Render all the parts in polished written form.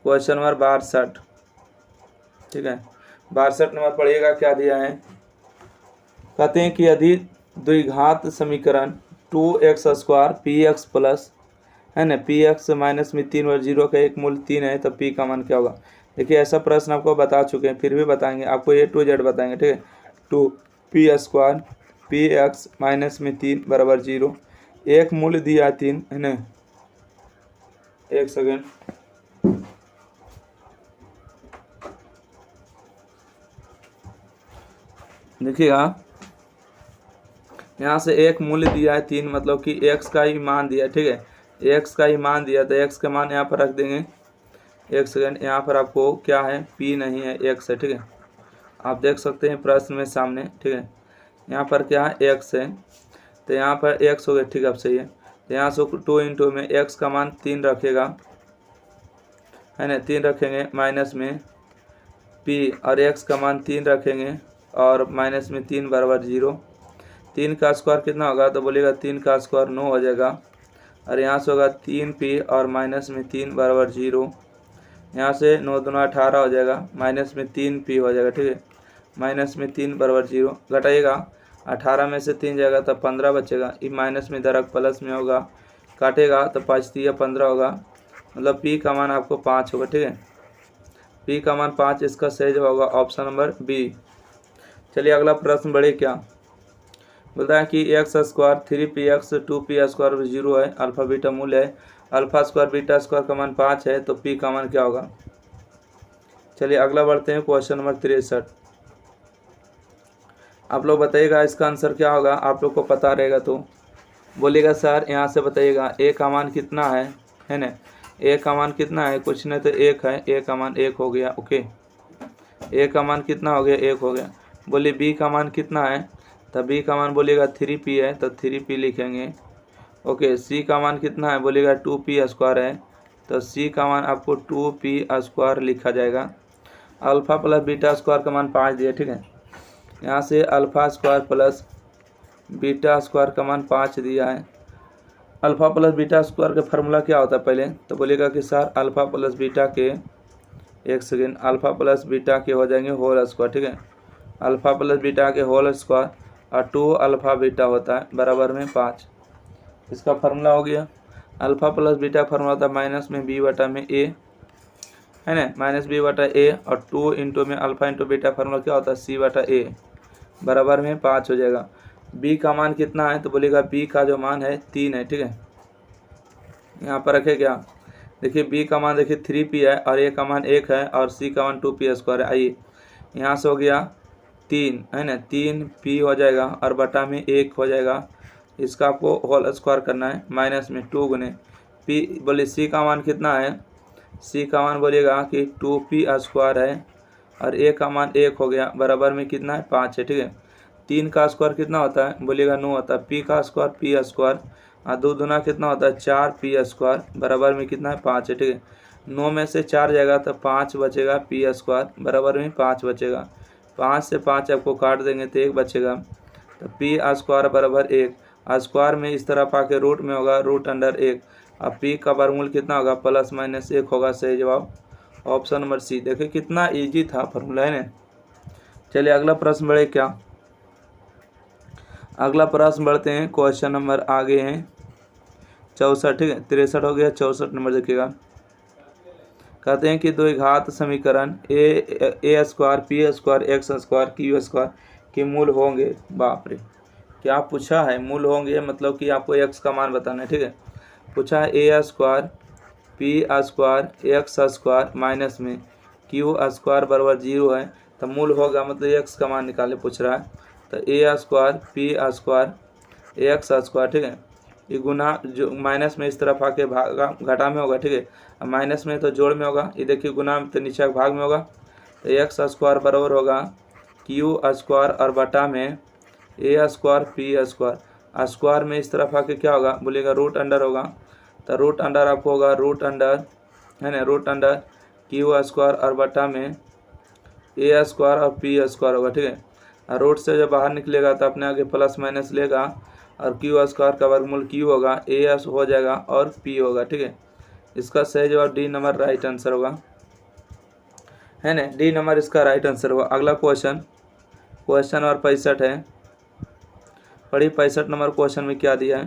Question number 62, ठीक है। 62 number पढ़िएगा क्या दिया है। कहते हैं कि यदि द्विघात समीकरण 2x² px प्लस है ना px माइनस में 3 और 0 का एक मूल्य 3 है तो p का मान क्या होगा। देखिए ऐसा प्रश्न आपको बता चुके हैं, फिर भी बताएंगे आपको, A to Z बताएंगे, ठीक है। 2p² px माइनस में 3 बराबर 0, एक मूल्य दिया 3 है ना। एक सेकेंड, देखिएगा यहाँ से एक मूल्य दिया है 3, मतलब कि x का ही मान दिया, ठीक है। x का ही मान दिया तो x का मान यहाँ पर रख देंगे। एक सेकेंड, यहाँ पर आपको क्या है, p नहीं है, x है, ठीक है। आप देख सकते हैं प्रश्न में सामने, ठीक है। यहाँ पर क्या है, x है, तो यहाँ पर x हो गया, ठीक है, अब सही है। तो यहाँ से 2 इंटू में x का मान 3 रखेगा, है ना, 3 रखेंगे माइनस में p और x का मान 3 रखेंगे और माइनस में 3 बराबर 0। 3 का स्क्वायर कितना होगा, तो बोलिएगा 3 का स्क्वायर 9 हो जाएगा, और यहाँ से होगा 3p और माइनस में 3 बराबर 0। यहाँ से 9 दूना 18 हो जाएगा, माइनस में 3p हो जाएगा, ठीक है। माइनस में 3 बराबर 0 घटाइएगा, 18 में से 3 जाएगा तो 15 बचेगा। ये माइनस में दरक प्लस में होगा, काटेगा तो 5 3 15 होगा, मतलब p का मान आपको 5 होगा, ठीक है। p का मान 5, इसका सही जवाब होगा ऑप्शन नंबर बी। चलिए अगला प्रश्न बढ़े, क्या बोलता है कि x² 3px 2p² 0 है, अल्फा बीटा मूल्य है, अल्फा स्क्वायर बीटा स्क्वायर का मान 5 है, तो p का मान क्या होगा। चलिए अगला बढ़ते हैं, क्वेश्चन नंबर 63। आप लोग बताइएगा इसका आंसर क्या होगा, आप लोग को पता रहेगा तो बोलिएगा सर यहाँ से बताइएगा a का मान कितना है ना। a का मान कितना है, कुछ नहीं तो 1 है, a का मान 1 हो गया, ओके। a का मान कितना हो गया, 1 हो गया। बोलिए b का मान कितना है, तो b का मान बोलिएगा 3p है, तो 3p लिखेंगे, ओके। c का मान कितना है, बोलिएगा 2p² है, तो c का मान आपको 2p² लिखा जाएगा। अल्फा प्लस बीटा स्क्वायर का मान 5 दिया, ठीक है। यहाँ से alpha square plus beta square का मान 5 दिया है। अल्फा प्लस बीटा स्क्वायर का फार्मूला क्या होता है पहले, तो बोलिएगा कि सर अल्फा प्लस बीटा के, एक सेकेंड, अल्फा प्लस बीटा के हो जाएंगे होल स्क्वायर, ठीक है। अल्फा प्लस बीटा के होल स्क्वायर और 2 अल्फा बीटा होता है बराबर में 5, इसका फार्मूला हो गया। अल्फा प्लस बीटा फार्मूला होता है माइनस में b बटा में a, है ना, माइनस b बटा a, और 2 इंटू में अल्फा इंटू बीटा फार्मूला क्या होता है, c बटा a बराबर में 5 हो जाएगा। b का मान कितना है, तो बोलिएगा b का जो मान है 3 है, ठीक है। यहाँ पर रखे क्या, देखिए b का मान देखिए 3p है और a का मान 1 है और c का मान 2p² है। आइए यहाँ से हो गया 3, है ना, 3p हो जाएगा और बटा में 1 हो जाएगा, इसका आपको होल स्क्वायर करना है, माइनस में 2 गुने p। बोलिए c का मान कितना है, c का मान बोलिएगा कि 2p² है और a का मान 1 हो गया, बराबर में कितना है, 5 है, ठीक है। 3 का स्क्वायर कितना होता है, बोलिएगा 9 होता है, p का स्क्वायर p² और 2 दूना कितना होता है, 4p² बराबर में कितना है, 5 है, ठीक है। 9 में से 4 जाएगा तो 5 बचेगा, p² बराबर में 5 बचेगा। 5 से 5 आपको काट देंगे तो 1 बचेगा, तो p² बराबर 1। स्क्वायर में इस तरफ आके रूट में होगा √1, अब p का वर्गमूल कितना होगा, प्लस माइनस 1 होगा, सही जवाब ऑप्शन नंबर सी। देखिए कितना इजी था फॉर्मूला, है ना। चलिए अगला प्रश्न बढ़े, क्या अगला प्रश्न बढ़ते हैं, क्वेश्चन नंबर आगे हैं 64, ठीक है। 63 हो गया, 64 नंबर देखिएगा। कहते हैं कि द्विघात समीकरण a² p² x² q² के मूल होंगे। बाप रे, क्या पूछा है, मूल होंगे मतलब कि आपको x का मान बताना है, ठीक है। पूछा है a² p² x² माइनस में q² बराबर 0 है, तो मूल होगा मतलब x का मान निकाले पूछ रहा है, तो a² p² x², ठीक है। ये गुना जो माइनस में इस तरफ आके भागा घटा में होगा, ठीक है। अब माइनस में तो जोड़ में होगा, ये देखिए गुना में तो नीचे भाग में होगा, तो x² बराबर होगा q² और बटा में a² p²। स्क्वायर में इस तरफ आके क्या होगा, बोलिएगा √अंडर होगा, तो √अंडर आपको होगा √अंडर, है ना, √अंडर q² और बटा में a² और p² होगा, ठीक है। और रूट से जब बाहर निकलेगा तो अपने आगे प्लस माइनस लेगा और q² का वर्गमूल q होगा, a हो जाएगा और p होगा, ठीक है। इसका सही जवाब डी नंबर राइट आंसर होगा। है ना। डी नंबर इसका राइट आंसर हुआ। अगला क्वेश्चन नंबर 65 है। पढ़िए 65 नंबर क्वेश्चन में क्या दिया है।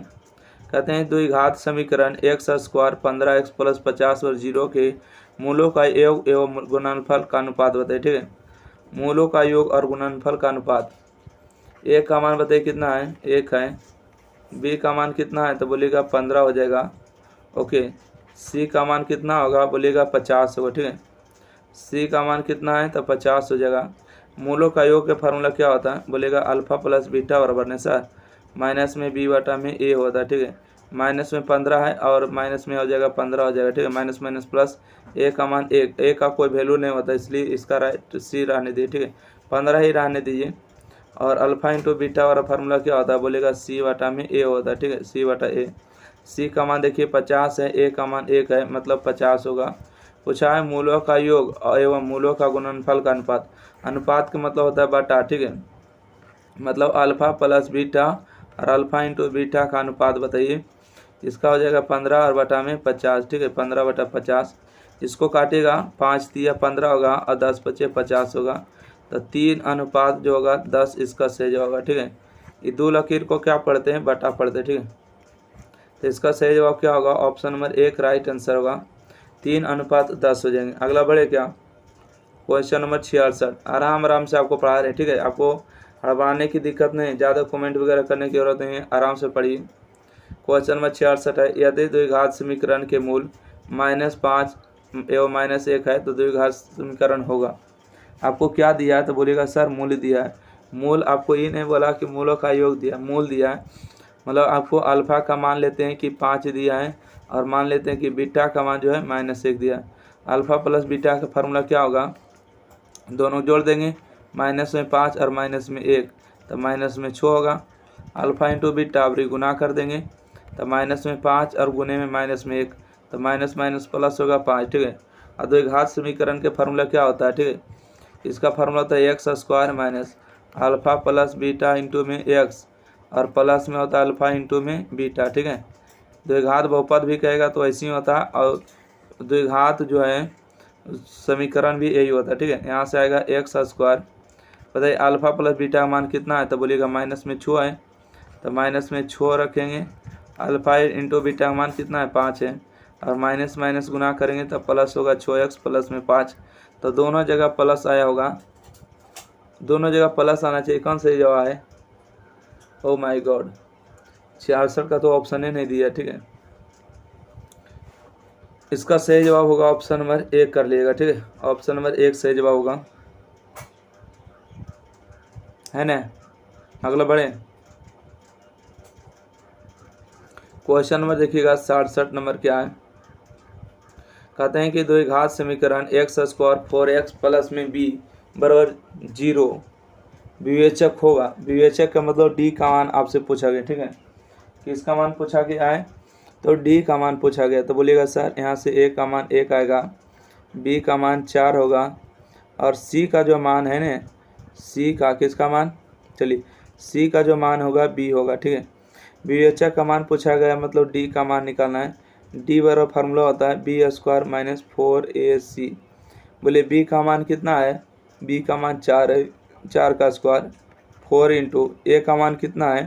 कहते हैं द्विघात समीकरण एक्स स्क्वायर 15x प्लस 50 और 0 के मूलों का योग एवं गुणनफल का अनुपात बताइए। ठीक है, मूलों का योग और गुणनफल का अनुपात। ए का मान बताइए कितना है, 1 है। बी का मान कितना है तो बोलिएगा 15 हो जाएगा। ओके, सी का मान कितना होगा बोलिएगा 50 होगा। ठीक है, सी का मान कितना है तो 50 हो जाएगा। मूलों का योग का फार्मूला क्या होता है बोलेगा अल्फा प्लस बीटा बराबर ने सर माइनस में बी बटा में ए होता है। ठीक है, माइनस में 15 है और माइनस में हो जाएगा 15 हो जाएगा। ठीक है, माइनस माइनस प्लस, ए का मान 1, ए का कोई वैल्यू नहीं होता इसलिए इसका राइट सी रहने दीजिए। ठीक है, 15 ही रहने दीजिए। और अल्फा इंटू बीटा वाला फार्मूला क्या होता है बोलेगा सी बटा में ए होता है। ठीक है, सी बटा ए। सी का मान देखिए 50 है, ए का मान 1 है मतलब 50 होगा। पूछा है मूलों का योग एवं मूलों का गुणनफल का अनुपात। अनुपात का मतलब होता है बटा। ठीक है, मतलब अल्फा प्लस बीटा और अल्फा इंटू बीटा का अनुपात बताइए। इसका हो जाएगा 15 और बटा में 50। ठीक है, 15 बटा 50। इसको काटेगा 5 दिया 15 होगा और 10 बचे 50 होगा। तो 3 अनुपात जो होगा 10 इसका सही जवाब होगा। ठीक है, ये दो लकीर को क्या पढ़ते हैं बटा पढ़ते हैं। ठीक है, तो इसका सही जवाब क्या होगा ऑप्शन नंबर 1 राइट आंसर होगा। 3 अनुपात 10 हो जाएंगे। अगला बढ़े क्या, क्वेश्चन नंबर 66। आराम से आपको पढ़ा रहे हैं। ठीक है, आपको हड़बड़ाने की दिक्कत नहीं, ज़्यादा कमेंट वगैरह करने की जरूरत नहीं है, आराम से पढ़िए। क्वेश्चन नंबर 66 है। यदि द्विघात समीकरण के मूल -5 एवं -1 है तो द्विघात समीकरण होगा। आपको क्या दिया है तो बोलिएगा सर मूल दिया है। मूल आपको ये नहीं बोला कि मूलों का योग दिया, मूल दिया है। मतलब आपको अल्फा का मान लेते हैं कि 5 दिया है और मान लेते हैं कि बीटा का मान जो है -1 दिया है। अल्फा प्लस बीटा का फार्मूला क्या होगा, दोनों जोड़ देंगे, माइनस में 5 और माइनस में 1 तो माइनस में 6 होगा। अल्फा इंटू बीटा आप गुना कर देंगे तो माइनस में 5 और गुने में माइनस में 1 तो माइनस माइनस प्लस होगा 5। ठीक है, और द्विघात समीकरण के फार्मूला क्या होता है। ठीक है, इसका फार्मूला होता है x square minus alpha plus beta into में एक्स और प्लस में होता है अल्फा इंटू में बीटा। ठीक है, द्विघात बहुपद भी कहेगा तो ऐसे ही होता है और द्विघात जो है समीकरण भी यही होता है। ठीक है, यहाँ से आएगा एक्स स्क्वायर। बताइए अल्फा प्लस बीटा का मान कितना है तो बोलिएगा माइनस में 6 है तो माइनस में 6 रखेंगे। अल्फा इंटू बीटा का मान कितना है 5 है और माइनस माइनस गुना करेंगे तो प्लस होगा 6x प्लस में 5। तो दोनों जगह प्लस आया होगा, दोनों जगह प्लस आना चाहिए। कौन सही जवाब है, ओ माय गॉड 66 का तो ऑप्शन ही नहीं दिया। ठीक है, इसका सही जवाब होगा ऑप्शन नंबर 1 कर लीजिएगा। ठीक है, ऑप्शन नंबर 1 सही जवाब होगा, है ना। अगला बढ़े, क्वेश्चन नंबर देखिएगा 67 नंबर क्या है। कहते हैं कि द्विघात समीकरण एक्स स्क्वायर 4x प्लस में b बराबर 0 विवेचक होगा। विवेचक का मतलब d का मान आपसे पूछा गया। ठीक है, किसका मान पूछा गया है तो d का मान पूछा गया। तो बोलिएगा सर यहाँ से a का मान 1 आएगा, b का मान 4 होगा और c का जो मान है ना, c का किसका मान, चलिए c का जो मान होगा b होगा। ठीक है, विवेचक का मान पूछा गया मतलब d का मान निकालना है। d बराबर फार्मूला होता है b स्क्वायर माइनस 4ac। बोले b का मान कितना है, b का मान 4 है, 4 का स्क्वायर 4 इंटू a का मान कितना है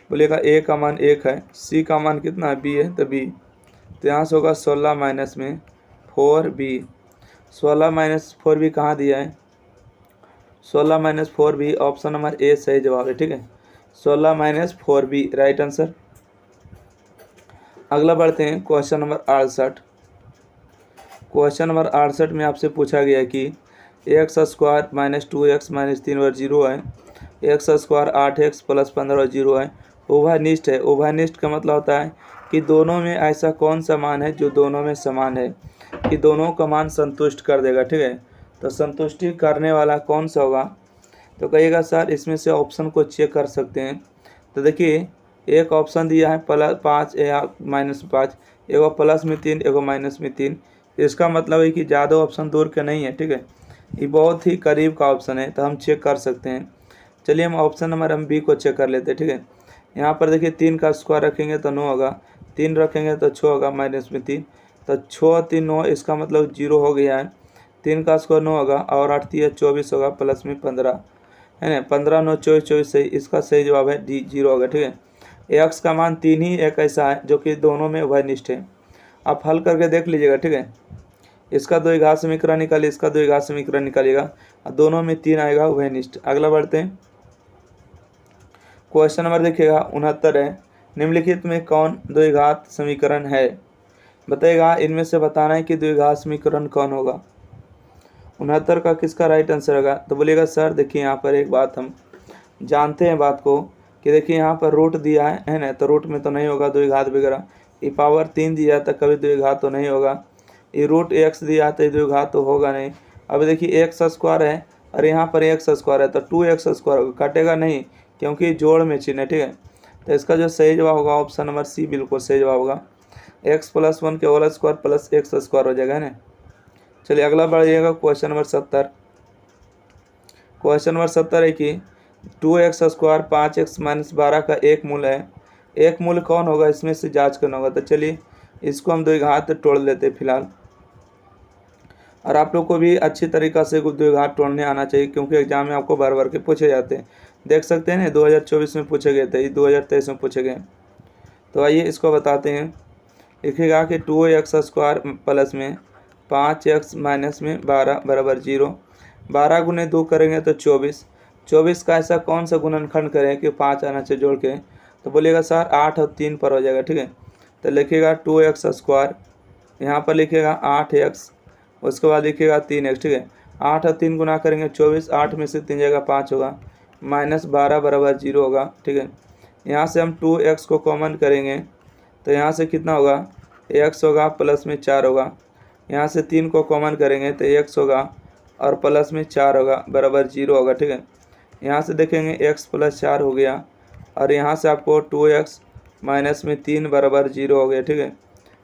बोलेगा a का मान 1 है, c का मान कितना है b है तो b। तो यहाँ से होगा 16 माइनस में 4b। 16 माइनस 4b कहाँ दिया है, 16 minus 4b option number A सही जवाब है। ठीक है, 16 माइनस 4b राइट आंसर। अगला बढ़ते हैं क्वेश्चन नंबर 68। क्वेश्चन नंबर 68 में आपसे पूछा गया कि x square minus 2x minus 3 और 0 है, एक्स स्क्वायर 8x प्लस 15 और 0 है, उभयनिष्ठ है। उभयनिष्ठ का मतलब होता है कि दोनों में ऐसा कौन सा मान है जो दोनों में समान है, कि दोनों का मान संतुष्ट कर देगा। ठीक है, तो संतुष्टि करने वाला कौन सा होगा तो कहिएगा सर इसमें से ऑप्शन को चेक कर सकते हैं। तो देखिए एक ऑप्शन दिया है +5 या -5, एगो प्लस में 3 एगो माइनस में 3। इसका मतलब है कि ज़्यादा ऑप्शन दूर के नहीं है। ठीक है, ये बहुत ही करीब का ऑप्शन है तो हम चेक कर सकते हैं। चलिए हम ऑप्शन नंबर हम बी को चेक कर लेते हैं। ठीक है, यहाँ पर देखिए 3 का स्क्वायर रखेंगे तो 9 होगा, 3 रखेंगे तो 6 होगा माइनस में 3 तो 6 3 9, इसका मतलब 0 हो गया है। 3 का स्क्वायर 9 होगा और 8 3 24 होगा प्लस में 15 है ना। 15 9 24 24 सही, इसका सही जवाब है डी 0 होगा। ठीक है, एक्स का मान 3 ही एक ऐसा है जो कि दोनों में उभयनिष्ठ है। आप हल करके देख लीजिएगा। ठीक है, इसका द्विघात समीकरण निकालिए, इसका द्विघात समीकरण निकालिएगा, दोनों में 3 आएगा उभयनिष्ठ। अगला बढ़ते हैं, क्वेश्चन नंबर देखिएगा 69 है, निम्नलिखित में कौन द्विघात समीकरण है, बताइएगा। इनमें से बताना है कि द्विघात समीकरण कौन होगा। 69 का किसका राइट आंसर होगा, तो बोलिएगा सर देखिए यहाँ पर एक बात हम जानते हैं बात को कि देखिए यहाँ पर रूट दिया है ना, तो रूट में तो नहीं होगा द्विघात वगैरह। ये पावर 3 दिया तो कभी द्विघात तो नहीं होगा। ये रूट एक्स दिया तो द्विघात तो होगा नहीं। अब देखिए एक्स स्क्वायर है और यहाँ पर एक्स स्क्वायर है तो 2x स्क्वायर होगा, काटेगा नहीं क्योंकि जोड़ में चिन्ह है। ठीक है, तो इसका जो सही जवाब होगा ऑप्शन नंबर सी बिल्कुल सही जवाब होगा। x + 1 के whole square plus x square हो जाएगा ना। चलिए अगला बढ़िएगा, क्वेश्चन नंबर 70। क्वेश्चन नंबर 70 है कि 2x स्क्वायर 5x - 12 का एक मूल है, एक मूल कौन होगा इसमें से जांच करना होगा। तो चलिए इसको हम द्विघात तोड़ लेते हैं फिलहाल, और आप लोग को भी अच्छी तरीक़ा से द्विघात तोड़ने आना चाहिए क्योंकि एग्जाम में आपको भर भर के पूछे जाते हैं। देख सकते हैं ना 2024 में पूछे गए थे, 2023 में पूछे गए। तो आइए इसको बताते हैं। लिखिएगा कि 2x स्क्वायर प्लस में 5x माइनस में 12 बराबर 0। 12 गुने 2 करेंगे तो 24। 24 का ऐसा कौन सा गुणनखंड करें कि 5 आना चाहिए जोड़ के, तो बोलिएगा सर 8 और 3 पर हो जाएगा। ठीक है, तो लिखिएगा 2x स्क्वायर, यहाँ पर लिखिएगा 8x, उसके बाद लिखिएगा 3x। ठीक है, 8 और 3 गुना करेंगे 24, 8 में से 3 जाएगा 5 होगा, माइनस 12 बराबर 0 होगा। ठीक है, यहाँ से हम 2x को कॉमन करेंगे तो यहाँ से कितना होगा, x होगा प्लस में 4 होगा। यहाँ से 3 को कॉमन करेंगे तो x होगा और प्लस में 4 होगा बराबर 0 होगा। ठीक है, यहाँ से देखेंगे x + 4 हो गया और यहाँ से आपको 2x माइनस में 3 बराबर 0 हो गया। ठीक है,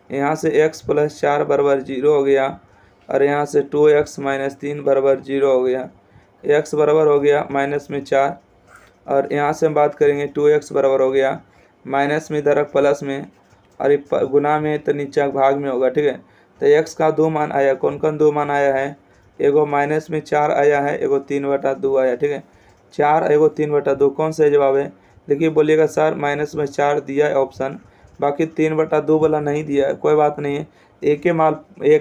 यहाँ से x + 4 बराबर 0 हो गया और यहाँ से 2x - 3 बराबर 0 हो गया। x बराबर हो गया माइनस में 4 और यहाँ से हम बात करेंगे 2x बराबर हो गया माइनस में इधर प्लस में और ये गुना में तो नीचे भाग में होगा। ठीक है, तो x का 2 मान आया, कौन कौन 2 मान आया है, एगो माइनस में 4 आया है, एगो 3/2 आया। ठीक है, 4 एगो 3/2 कौन सा जवाब है, देखिए बोलिएगा सर माइनस में 4 दिया है ऑप्शन, बाकी 3/2 वाला नहीं दिया है। कोई बात नहीं है, एक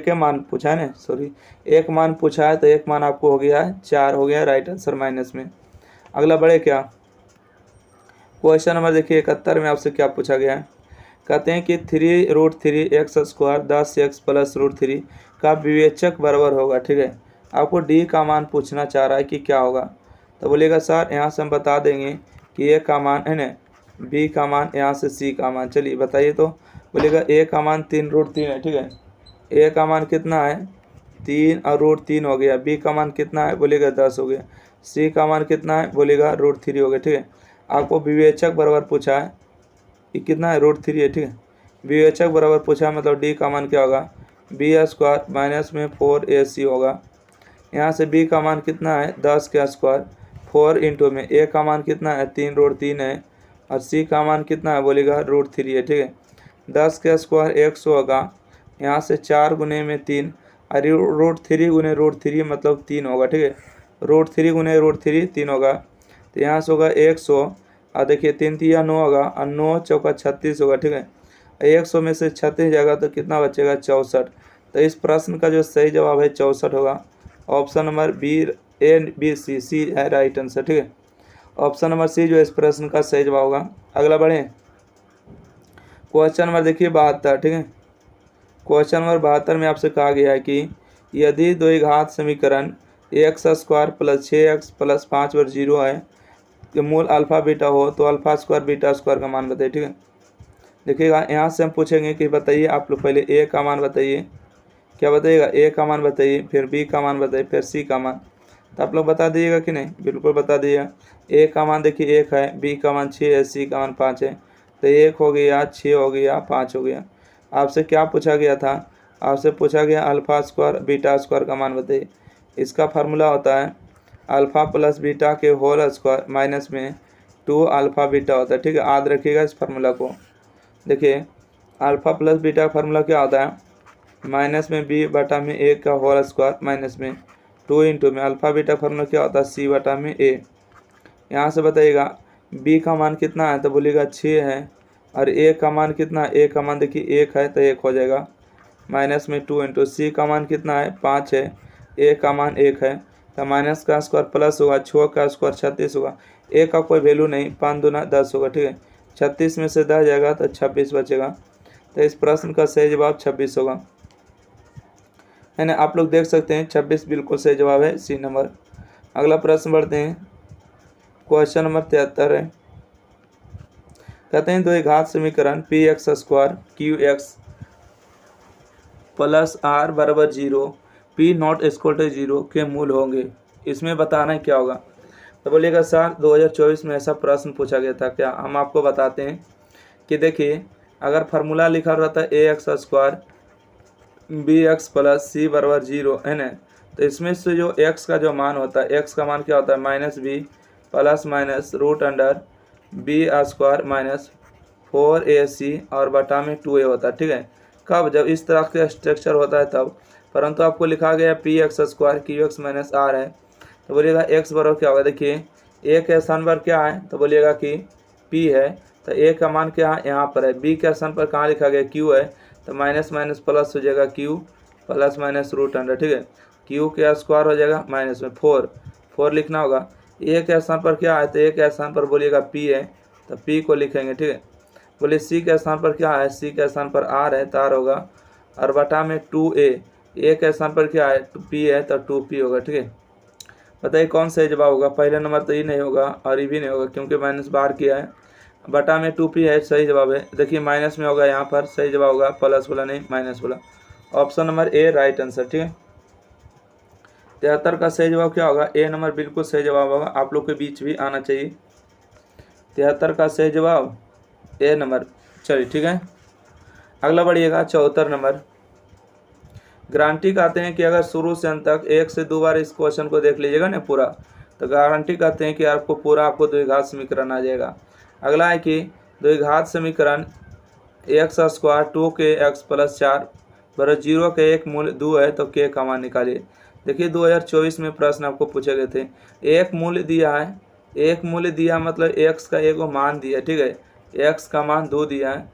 ही मान पूछा है ना, सॉरी एक मान पूछा है तो एक मान आपको हो गया है 4 हो गया राइट आंसर माइनस में। अगला बढ़े क्या, क्वेश्चन नंबर देखिए 71 में आपसे क्या पूछा गया है। कहते हैं कि 3√3x स्क्वायर 10x + √3 का विवेचक बराबर होगा। ठीक है, आपको डी का मान पूछना चाह रहा है कि क्या होगा, तो बोलिएगा सर यहाँ से हम बता देंगे कि ए का मान है ना, बी का मान, यहाँ से सी का मान। चलिए बताइए, तो बोलिएगा ए का मान 3√3 है। ठीक है, ए का मान कितना है 3 और √3 हो गया, बी का मान कितना है बोलिएगा 10 हो गया, सी का मान कितना है बोलिएगा √3 हो गया। ठीक है, आपको विवेचक बराबर पूछा है कि कितना है √3 है। ठीक है, विवेचक बराबर पूछा है मतलब डी का मान क्या होगा, b² माइनस में 4ac होगा। यहाँ से b का मान कितना है 10 का स्क्वायर 4 इंटू में a का मान कितना है 3√3 है और c का मान कितना है बोलेगा √3 है। ठीक है, 10 का स्क्वायर 100 होगा, यहाँ से 4 गुने में 3 और √3 गुने √3 मतलब 3 होगा। ठीक है, √3 गुने √3 3 होगा, तो यहाँ से होगा 100 और देखिए 3 3 9 होगा और 9 चौका 36 होगा। ठीक है, 100 में से 36 जाएगा तो कितना बचेगा 64। तो इस प्रश्न का जो सही जवाब है 64 होगा। ऑप्शन नंबर सी है राइट आंसर। ठीक है, ऑप्शन नंबर सी जो इस प्रश्न का सही जवाब होगा। अगला बढ़े, क्वेश्चन नंबर देखिए 72। ठीक है, क्वेश्चन नंबर 72 में आपसे कहा गया है कि यदि द्विघात समीकरण x² + 6x + 5/0 है कि मूल अल्फा बीटा हो तो α² β² का मान बताइए। ठीक है, देखिएगा यहाँ से हम पूछेंगे कि बताइए आप लोग पहले ए का मान बताइए, क्या बताइएगा ए का मान बताइए, फिर बी का मान बताइए, फिर सी का मान। तो आप लोग बता दीजिएगा कि नहीं, बिल्कुल बता दीजिएगा। ए का मान देखिए 1 है, बी का मान 6 है, सी का मान 5 है, तो 1 हो गया, 6 हो गया, 5 हो गया। आपसे क्या पूछा गया था, आपसे पूछा गया α² β² का मान बताइए। इसका फार्मूला होता है अल्फ़ा प्लस बीटा के होल स्क्वायर माइनस में 2α बीटा होता है। ठीक है, याद रखिएगा इस फार्मूला को। देखिए अल्फ़ा प्लस बीटा का फार्मूला क्या होता है, माइनस में बी बटा में ए का होल स्क्वायर माइनस में 2 इंटू में अल्फ़ा बीटा फॉर्मूला क्या होता है सी बटा में ए। यहाँ से बताइएगा बी का मान कितना है तो बोलिएगा 6 है, और ए का मान कितना है, ए का मान देखिए 1 है तो 1 हो जाएगा माइनस में 2 इंटू सी का मान कितना है 5 है, ए का मान 1 है तो माइनस का स्क्वायर प्लस होगा 6 का स्क्वायर 36 होगा, ए का कोई वैल्यू नहीं, 5 दूना 10 होगा। ठीक है, 36 में से 10 जाएगा तो 26 बचेगा, तो इस प्रश्न का सही जवाब 26 होगा, है ना। आप लोग देख सकते हैं 26 बिल्कुल सही जवाब है, सी नंबर। अगला प्रश्न बढ़ते हैं, क्वेश्चन नंबर 73 है। कहते हैं द्विघात समीकरण P X square Q X plus R बराबर 0 पी नॉट इक्वल टू 0 के मूल होंगे, इसमें बताना है क्या होगा। तो बोलिएगा सर 2024 में ऐसा प्रश्न पूछा गया था क्या, हम आपको बताते हैं कि देखिए अगर फार्मूला लिखा रहता है a x square b x plus c बराबर 0, है ना, तो इसमें से जो एक्स का जो मान होता है, एक्स का मान क्या होता है minus B plus minus root under B square minus 4ac और बटा में 2a होता है। ठीक है, कब, जब इस तरह का स्ट्रक्चर होता है तब, परंतु आपको लिखा गया P X square Q X minus R है, तो बोलिएगा एक्स बराबर क्या होगा, देखिए ए के स्थान पर क्या है तो बोलिएगा कि पी है, तो ए का मान क्या है यहाँ पर है, बी के स्थान पर कहाँ लिखा गया क्यू है, तो माइनस माइनस प्लस हो जाएगा Q plus minus root under. ठीक है, क्यू के स्क्वायर हो जाएगा माइनस में 4 लिखना होगा, ए के स्थान पर क्या है तो ए के स्थान पर बोलिएगा पी है तो पी को लिखेंगे। ठीक है, बोलिए सी के स्थान पर क्या है, सी के स्थान पर आर है तो आर होगा, और बटा में 2a, ए के स्थान पर क्या है पी है तो 2p होगा। ठीक है, बताइए कौन सही जवाब होगा। पहला नंबर तो ये नहीं होगा और ये भी नहीं होगा क्योंकि माइनस बाहर किया है, बटा में 2p है सही जवाब है। देखिए माइनस में होगा यहाँ पर, सही जवाब होगा प्लस वाला नहीं माइनस वाला, option number A right answer. ठीक है, 73 का सही जवाब क्या होगा, ए नंबर बिल्कुल सही जवाब होगा, आप लोग के बीच भी आना चाहिए। 73 का सही जवाब ए नंबर। चलिए ठीक है, अगला बढ़िएगा 74 नंबर। गारंटी कहते हैं कि अगर शुरू से अंत तक 1 से 2 बार इस क्वेश्चन को देख लीजिएगा ना पूरा, तो गारंटी कहते हैं कि आपको पूरा आपको द्विघात समीकरण आ जाएगा। अगला है कि द्विघात समीकरण एक्स स्क्वायर 2k प्लस 4 बराबर 0 के एक मूल्य 2 है तो k का मान निकालिए। देखिए 2024 में प्रश्न आपको पूछे गए थे, एक मूल्य दिया है, एक मूल्य दिया मतलब एक्स का एक मान दिया। ठीक है, एक्स का मान 2 दिया है,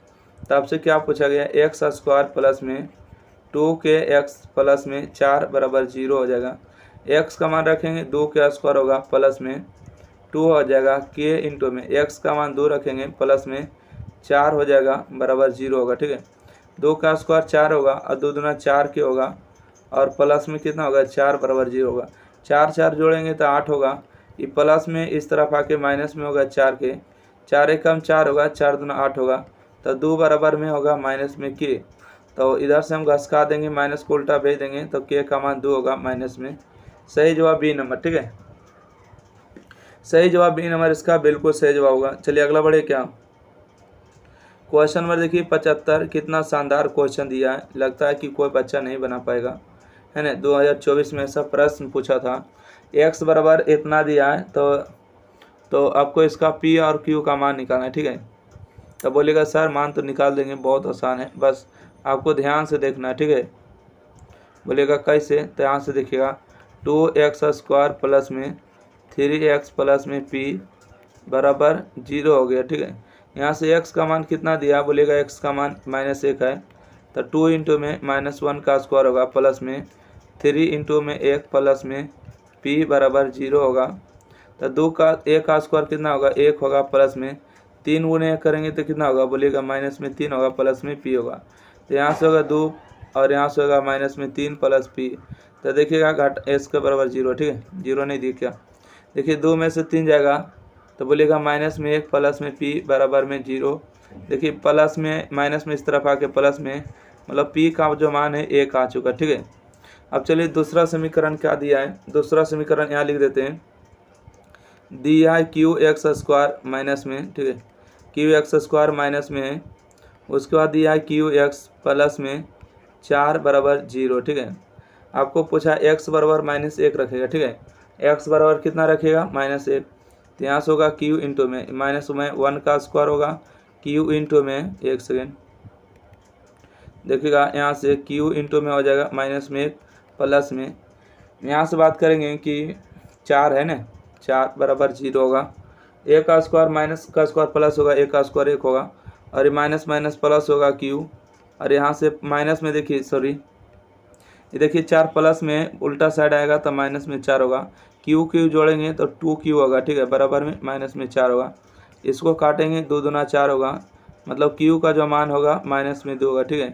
तब से क्या पूछा गया, एक्स स्क्वायर प्लस में 2k प्लस में 4 बराबर 0 हो जाएगा। एक्स का मान रखेंगे 2 के स्क्वायर होगा प्लस में 2 हो जाएगा, k इंटू में एक्स का मान 2 रखेंगे प्लस में 4 हो जाएगा बराबर 0 होगा। ठीक है, 2 का स्क्वायर 4 होगा और 2 दूना 4 के होगा, और प्लस में कितना होगा 4 बराबर 0 होगा, 4 4 जोड़ेंगे तो 8 होगा, ये प्लस में इस तरफ आके माइनस में होगा 4 के, 4 एक कम 4 होगा, 4 दूना 8 होगा, तो 2 बराबर में होगा माइनस में k, तो इधर से हम घसका देंगे माइनस को उल्टा भेज देंगे तो k का मान 2 होगा माइनस में। सही जवाब बी नंबर। ठीक है, सही जवाब बी नंबर इसका बिल्कुल सही जवाब होगा। चलिए अगला बढ़े क्या, क्वेश्चन नंबर देखिए 75। कितना शानदार क्वेश्चन दिया है, लगता है कि कोई बच्चा नहीं बना पाएगा, है ना। 2024 में ऐसा प्रश्न पूछा था, एक्स बराबर इतना दिया है तो आपको इसका पी और क्यू का मान निकालना है। ठीक है, तो बोलेगा सर मान तो निकाल देंगे, बहुत आसान है, बस आपको ध्यान से देखना है। ठीक है, बोलेगा कैसे, तो यहाँ से देखिएगा 2x स्क्वायर प्लस में 3x प्लस में p बराबर 0 हो गया। ठीक है, यहाँ से x का मान कितना दिया, बोलेगा x का मान -1 है, तो 2 इंटू में -1 का स्क्वायर होगा प्लस में 3 इंटू में 1 प्लस में p बराबर 0 होगा, तो 2 का 1 का स्क्वायर कितना होगा 1 होगा, प्लस में 3 गुणे 1 करेंगे तो कितना होगा, बोलिएगा माइनस में 3 होगा प्लस में p होगा, तो यहाँ से होगा 2 और यहाँ से होगा माइनस में 3 प्लस p, तो देखिएगा घट s के बराबर 0। ठीक है, 0 नहीं दिया क्या, देखिए 2 में से 3 जाएगा तो बोलिएगा माइनस में 1 प्लस में p बराबर में 0। देखिए प्लस में माइनस में इस तरफ आके प्लस में मतलब p का जो मान है 1 आ चुका। ठीक है, अब चलिए दूसरा समीकरण क्या दिया है, दूसरा समीकरण यहाँ लिख देते हैं, दिया है क्यू एक्स स्क्वायर माइनस में। ठीक है, क्यू एक्स स्क्वायर माइनस में है, उसके बाद दिया है क्यू एक्स प्लस में 4 बराबर 0। ठीक है, आपको पूछा x बराबर -1 रखेगा। ठीक है, x बराबर कितना रखेगा -1, तो यहाँ से होगा q इंटू में माइनस में 1 का स्क्वायर होगा q इंटू में, एक सेकेंड, देखिएगा यहाँ से क्यू इंटू में हो जाएगा माइनस में 1 प्लस में, यहाँ से बात करेंगे कि 4 है ना, 4 बराबर 0 होगा। ए का स्क्वायर माइनस का स्क्वायर प्लस होगा, ए का स्क्वायर 1 होगा, और ये माइनस माइनस प्लस होगा क्यू, और यहाँ से माइनस में देखिए सॉरी ये देखिए 4 प्लस में उल्टा साइड आएगा तो माइनस में 4 होगा, क्यू क्यू जोड़ेंगे तो 2q होगा, ठीक है, बराबर में माइनस में 4 होगा। इसको काटेंगे 2 दूना 4 होगा, मतलब क्यू का जो मान होगा माइनस में 2 होगा, ठीक है,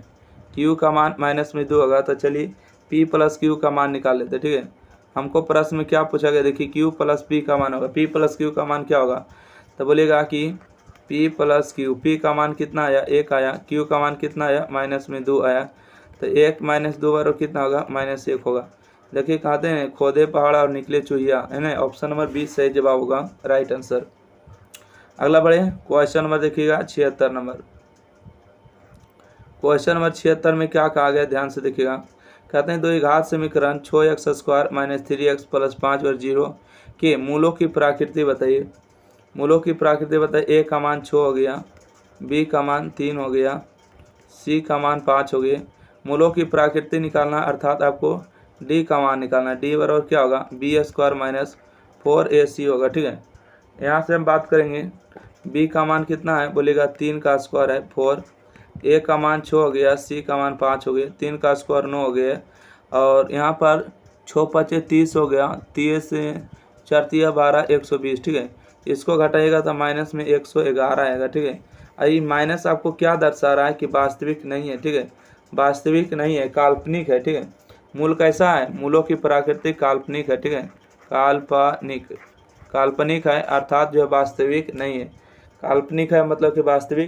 क्यू का मान माइनस में 2 होगा। तो चलिए p प्लस क्यू का मान निकाल लेते, ठीक है। हमको प्रश्न में क्या पूछा गया, देखिए q प्लस p का मान होगा, p प्लस क्यू का मान क्या होगा, तो बोलेगा कि p प्लस क्यू, p का मान कितना आया 1 आया, q का मान कितना आया माइनस में 2 आया, तो 1 माइनस 2 बार कितना होगा -1 होगा। देखिए कहते हैं खोदे पहाड़ और निकले चूहिया, है ना, ऑप्शन नंबर 20 सही जवाब होगा, राइट आंसर। अगला बढ़े क्वेश्चन नंबर देखिएगा 76 नंबर। क्वेश्चन नंबर 76 में क्या कहा गया, ध्यान से देखिएगा। कहते हैं 2 घात समीकरण 6x² - 3x + 5 और 0 के मूलों की प्रकृति बताइए। मूलों की प्रकृति बताइए। a का मान 6 हो गया, b का मान 3 हो गया, c का मान 5 हो गए। मूलों की प्रकृति निकालना अर्थात आपको d का मान निकालना है। d बराबर क्या होगा b² - 4ac होगा, ठीक है। यहाँ से हम बात करेंगे b का मान कितना है, बोलेगा 3 का स्क्वायर है 4, a का मान 6 हो गया, c का मान 5 हो गया, 3 का स्क्वायर 9 हो गया, और यहाँ पर 6 × 5 = 30 हो गया, 30 से 4 × 12 120, ठीक है। इसको घटाइएगा तो माइनस में 111 आएगा, ठीक है। आई माइनस आपको क्या दर्शा रहा है कि वास्तविक नहीं है, ठीक है, वास्तविक नहीं है, काल्पनिक है, ठीक है। मूल कैसा है, मूलों की प्रकृति काल्पनिक है, ठीक है, काल्पनिक, काल्पनिक है अर्थात जो वास्तविक नहीं है। काल्पनिक है मतलब कि वास्तविक